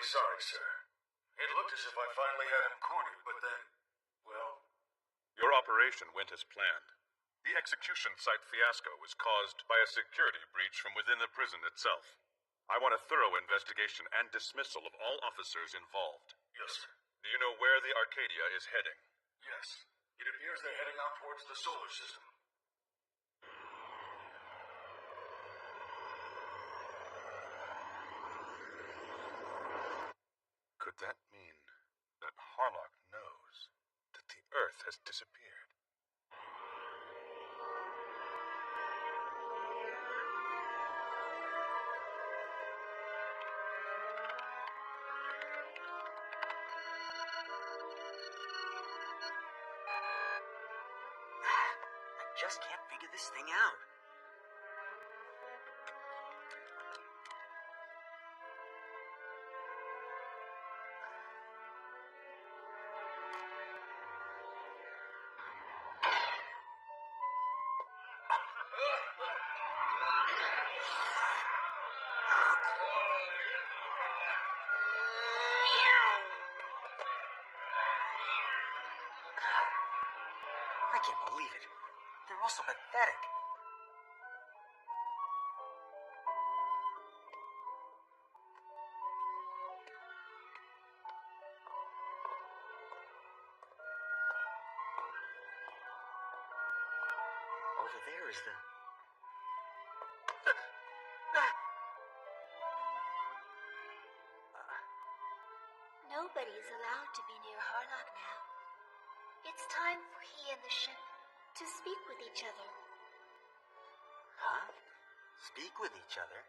terribly sorry, sir. It looked as if I finally had him cornered, but then, well... Your operation went as planned. The execution site fiasco was caused by a security breach from within the prison itself. I want a thorough investigation and dismissal of all officers involved. Yes, sir. Do you know where the Arcadia is heading? Yes. It appears they're heading out towards the solar system. Could that mean that Herlock knows that the Earth has disappeared? I just can't figure this thing out. I can't believe it. They're all so pathetic. Over there is the... Nobody is allowed to be near Herlock now. It's time for he and the ship to speak with each other. Huh? Speak with each other?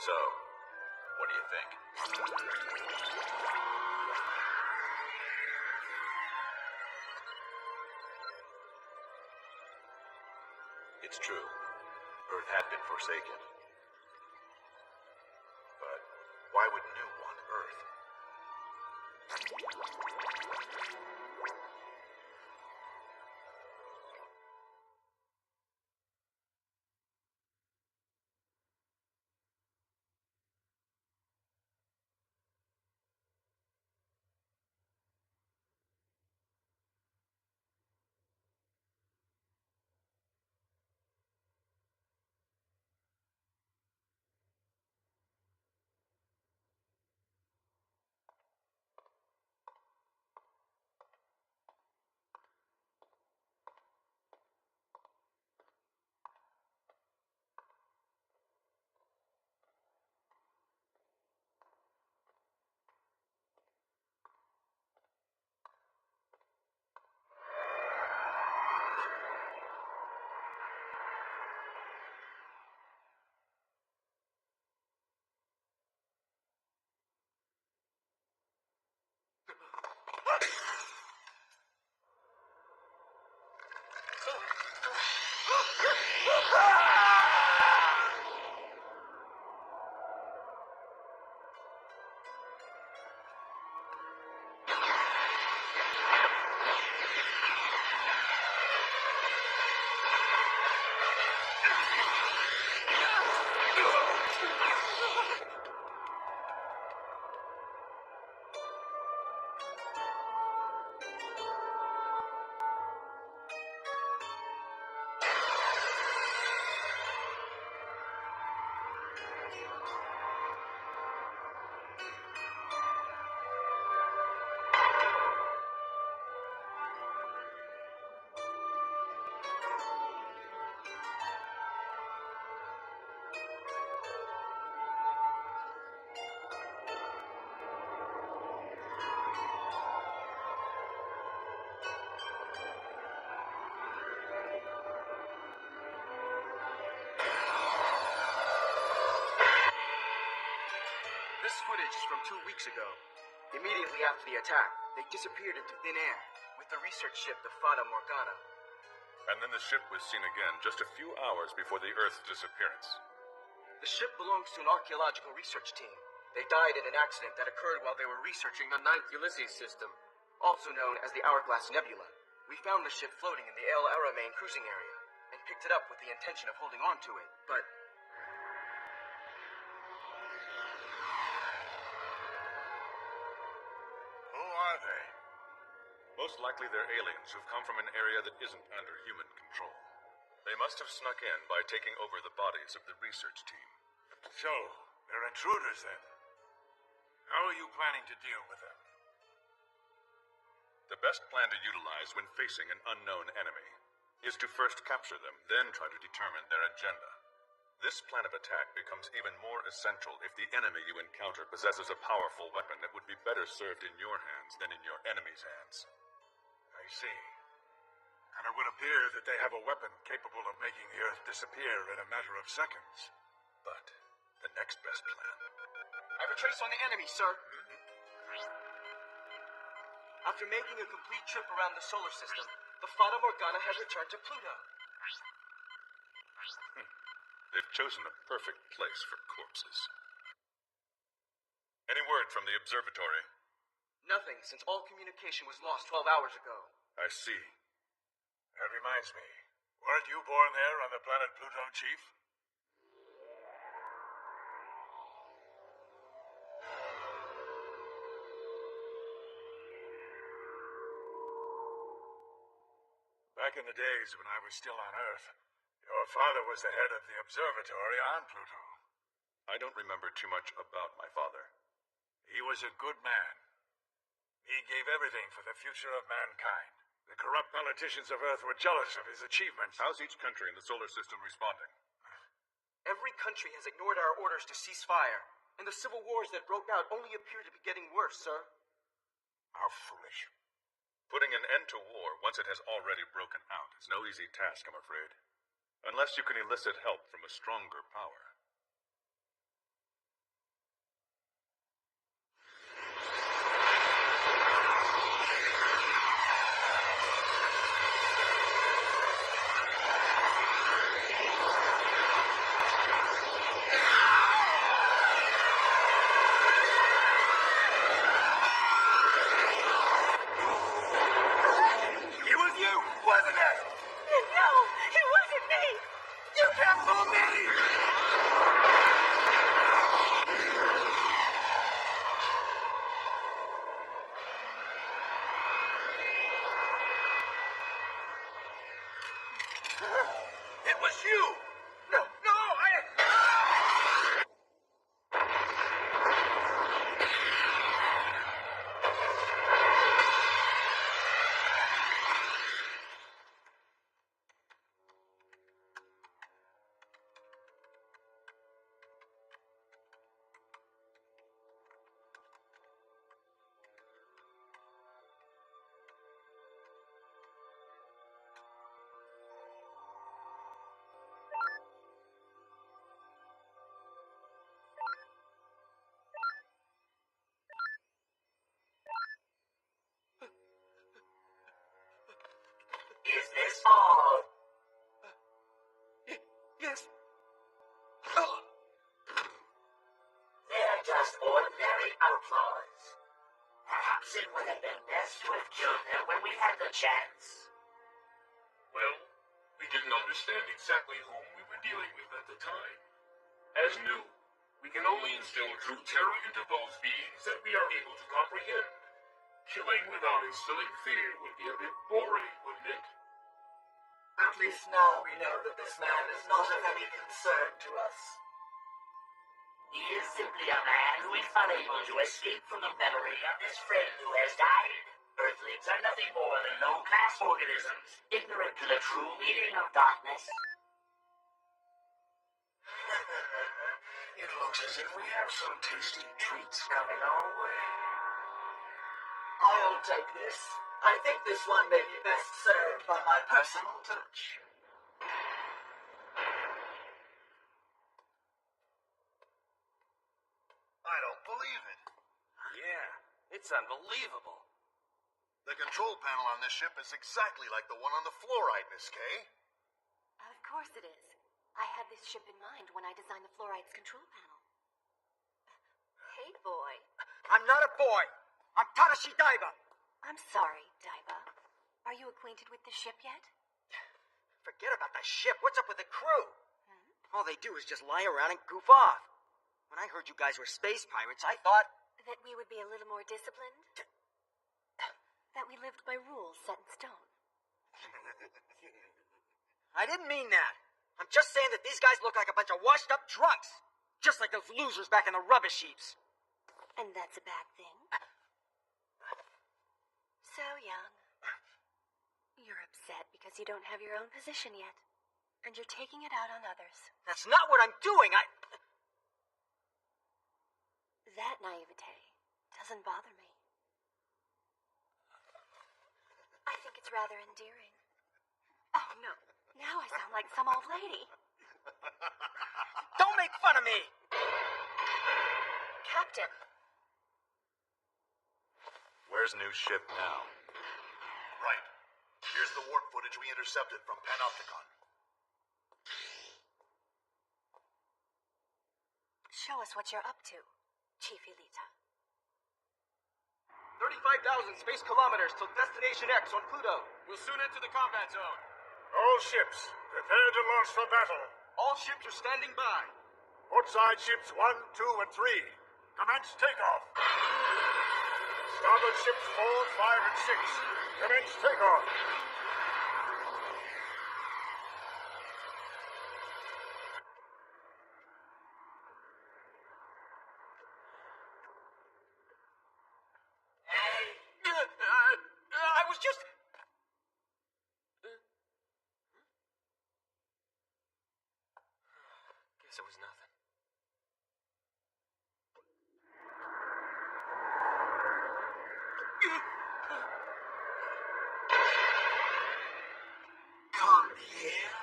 So, what do you think? It's true. Earth had been forsaken. But why would New want Earth? This footage is from 2 weeks ago. Immediately after the attack, they disappeared into thin air with the research ship, the Fata Morgana. And then the ship was seen again just a few hours before the Earth's disappearance. The ship belongs to an archaeological research team. They died in an accident that occurred while they were researching the 9th Ulysses system, also known as the Hourglass Nebula. We found the ship floating in the El Alamein cruising area and picked it up with the intention of holding on to it, but... Who are they? Most likely they're aliens who've come from an area that isn't under human control. They must have snuck in by taking over the bodies of the research team. So, they're intruders then. How are you planning to deal with them? The best plan to utilize when facing an unknown enemy is to first capture them, then try to determine their agenda. This plan of attack becomes even more essential if the enemy you encounter possesses a powerful weapon that would be better served in your hands than in your enemy's hands. I see. And it would appear that they have a weapon capable of making the Earth disappear in a matter of seconds. But the next best plan... I have a trace on the enemy, sir. After making a complete trip around the solar system, the Fata Morgana has returned to Pluto. They've chosen a perfect place for corpses. Any word from the observatory? Nothing, since all communication was lost 12 hours ago. I see. That reminds me. Weren't you born there on the planet Pluto, Chief? Back in the days when I was still on Earth, your father was the head of the observatory on Pluto. I don't remember too much about my father. He was a good man. He gave everything for the future of mankind. The corrupt politicians of Earth were jealous of his achievements. How's each country in the solar system responding? Every country has ignored our orders to cease fire, and the civil wars that broke out only appear to be getting worse, sir. How foolish. Putting an end to war once it has already broken out is no easy task, I'm afraid. Unless you can elicit help from a stronger power. It was you! No, Is this all? Yes. They're just ordinary outlaws. Perhaps it would have been best to have killed them when we had the chance. Well, we didn't understand exactly whom we were dealing with at the time. As new, we can only instill true terror into those beings that we are able to comprehend. Killing without instilling fear would be a bit boring, wouldn't it? At least now we know that this man is not of any concern to us. He is simply a man who is unable to escape from the memory of his friend who has died. Earthlings are nothing more than low-class organisms, ignorant to the true meaning of darkness. It looks as if we have some tasty treats coming our way. I'll take this. I think this one may be best served by my personal touch. I don't believe it. Yeah, it's unbelievable. The control panel on this ship is exactly like the one on the fluoride, Miss Kay. Of course it is. I had this ship in mind when I designed the fluoride's control panel. Hey, boy. I'm not a boy. I'm Tadashi Daiba. I'm sorry, Daiba. Are you acquainted with the ship yet? Forget about the ship. What's up with the crew? All they do is just lie around and goof off. When I heard you guys were space pirates, I thought... That we would be a little more disciplined? That we lived by rules set in stone? I didn't mean that. I'm just saying that these guys look like a bunch of washed-up drunks. Just like those losers back in the rubbish heaps. And that's a bad thing? So young. You're upset because you don't have your own position yet. And you're taking it out on others. That's not what I'm doing. That naivete doesn't bother me. I think it's rather endearing. Oh, no. Now I sound like some old lady. Don't make fun of me! Captain. Where's new ship now? Right. Here's the warp footage we intercepted from Panopticon. Show us what you're up to, Chief Elita. 35,000 space kilometers till Destination X on Pluto. We'll soon enter the combat zone. All ships, prepare to launch for battle. All ships are standing by. Outside ships 1, 2, and 3. Commence takeoff. Starboard ships 4, 5, and 6. Commence takeoff. I was just... Guess it was nothing. Come here.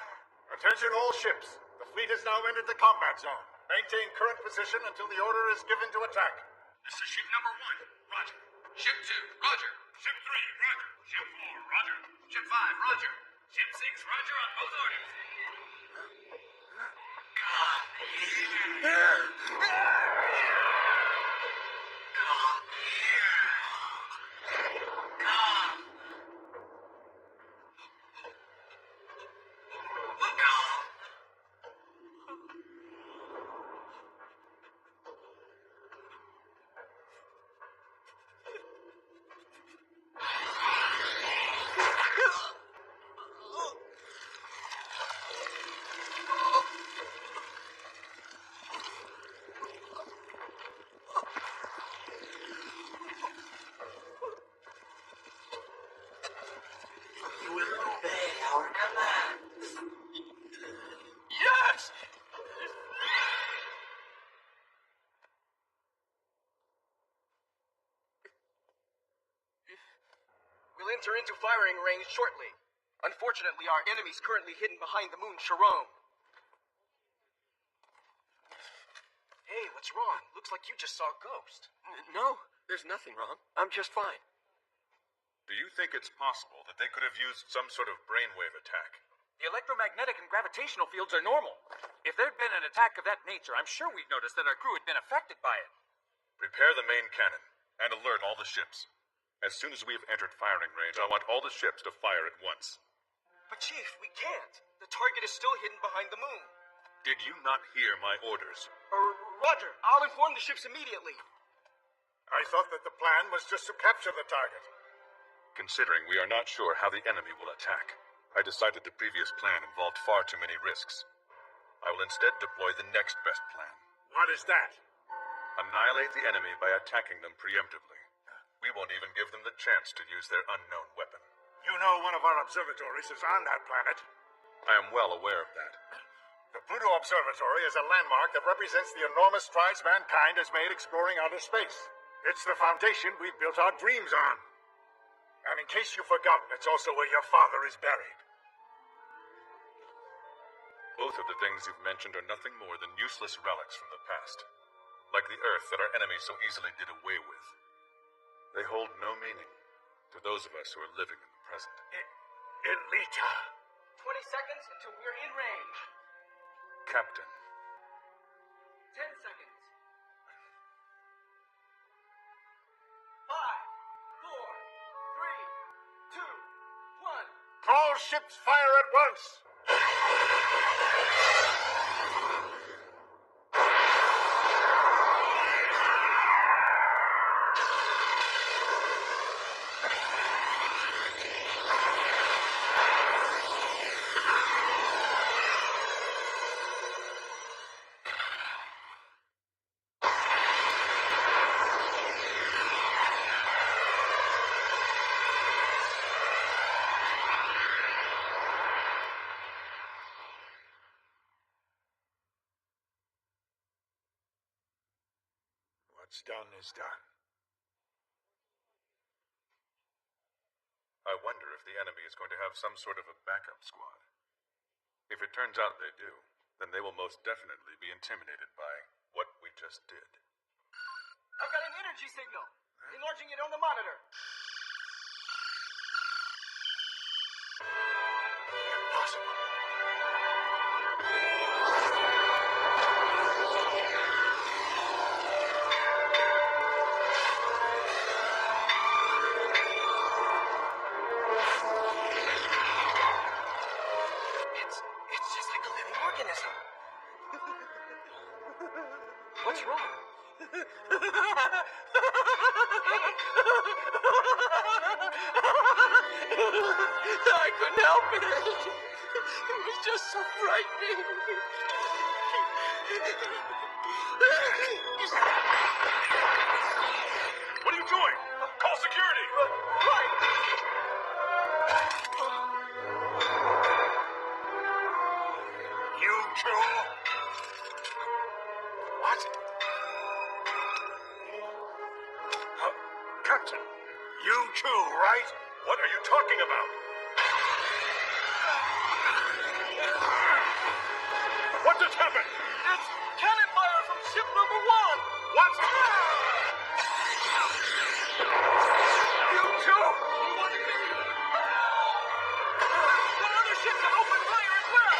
Attention all ships. The fleet has now entered the combat zone. Maintain current position until the order is given to attack. This is ship number 1. Roger. Ship 2. Roger. Ship 3. Roger. Ship 4. Roger. Ship 5. Roger. Ship 6. Roger on both orders. Come here. Come here. Come. You will obey our commands. Yes! We'll enter into firing range shortly. Unfortunately, our enemy's currently hidden behind the moon Sharon. Hey, what's wrong? Looks like you just saw a ghost. No, there's nothing wrong. I'm just fine. Do you think it's possible that they could have used some sort of brainwave attack? The electromagnetic and gravitational fields are normal. If there'd been an attack of that nature, I'm sure we'd noticed that our crew had been affected by it. Prepare the main cannon and alert all the ships. As soon as we've entered firing range, I want all the ships to fire at once. But Chief, we can't. The target is still hidden behind the moon. Did you not hear my orders? Roger, I'll inform the ships immediately. I thought that the plan was just to capture the target. Considering we are not sure how the enemy will attack, I decided the previous plan involved far too many risks. I will instead deploy the next best plan. What is that? Annihilate the enemy by attacking them preemptively. We won't even give them the chance to use their unknown weapon. You know one of our observatories is on that planet. I am well aware of that. The Pluto Observatory is a landmark that represents the enormous strides mankind has made exploring outer space. It's the foundation we've built our dreams on. And in case you've forgotten, it's also where your father is buried. Both of the things you've mentioned are nothing more than useless relics from the past. Like the Earth that our enemies so easily did away with. They hold no meaning to those of us who are living in the present. Elita. 20 seconds until we're in range. Captain. 10 seconds. 5, 4, 3, 2, 1. All ships fire at once! What's done is done. I wonder if the enemy is going to have some sort of a backup squad. If it turns out they do, then they will most definitely be intimidated by what we just did. I've got an energy signal. Enlarging it on the monitor. Impossible. It's just like a living organism. What's wrong? I couldn't help it. It was just so frightening. What are you doing? Call security! Right. You two? What? Captain, you too, right? What are you talking about? What just happened? It's cannon fire from ship number 1. What? You too. The other ships have opened fire as well.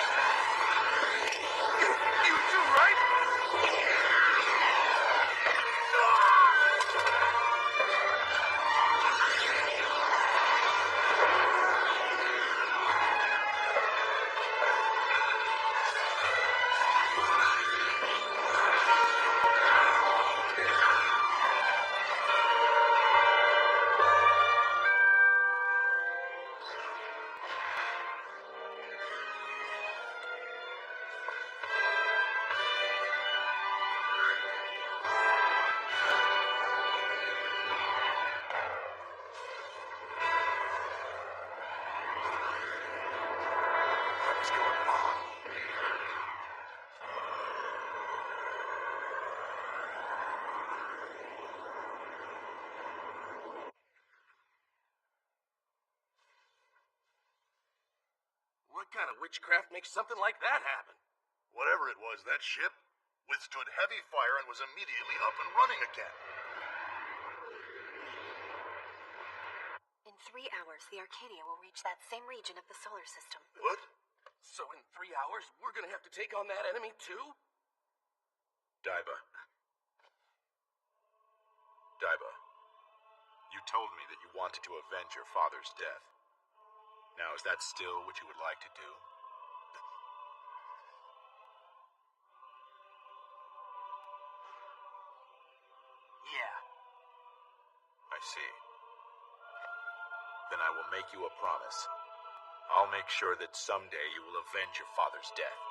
You too, right? What's going on? What kind of witchcraft makes something like that happen? Whatever it was, that ship withstood heavy fire and was immediately up and running again. In 3 hours, the Arcadia will reach that same region of the solar system. What? So in 3 hours, we're gonna have to take on that enemy too? Daiba. Daiba, you told me that you wanted to avenge your father's death. Now, is that still what you would like to do? Yeah. I see. Then I will make you a promise. I'll make sure that someday you will avenge your father's death.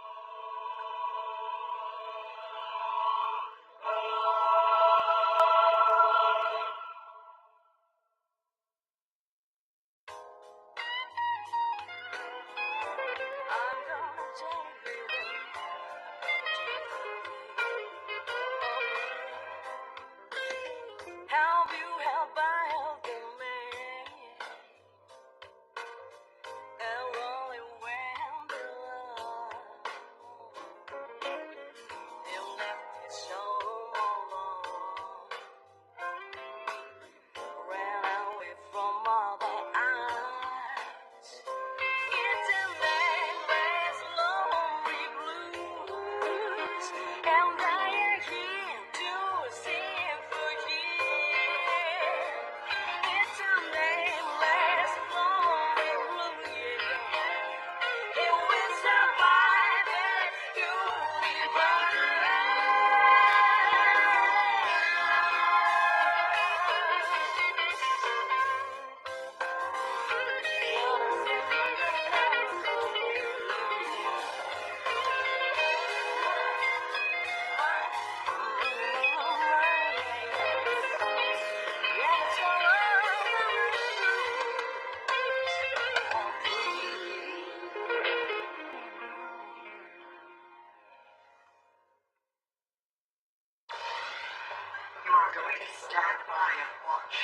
going to stand by and watch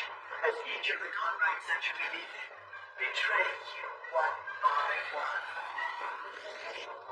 as each of the Conrads that you believe in betray you one by one.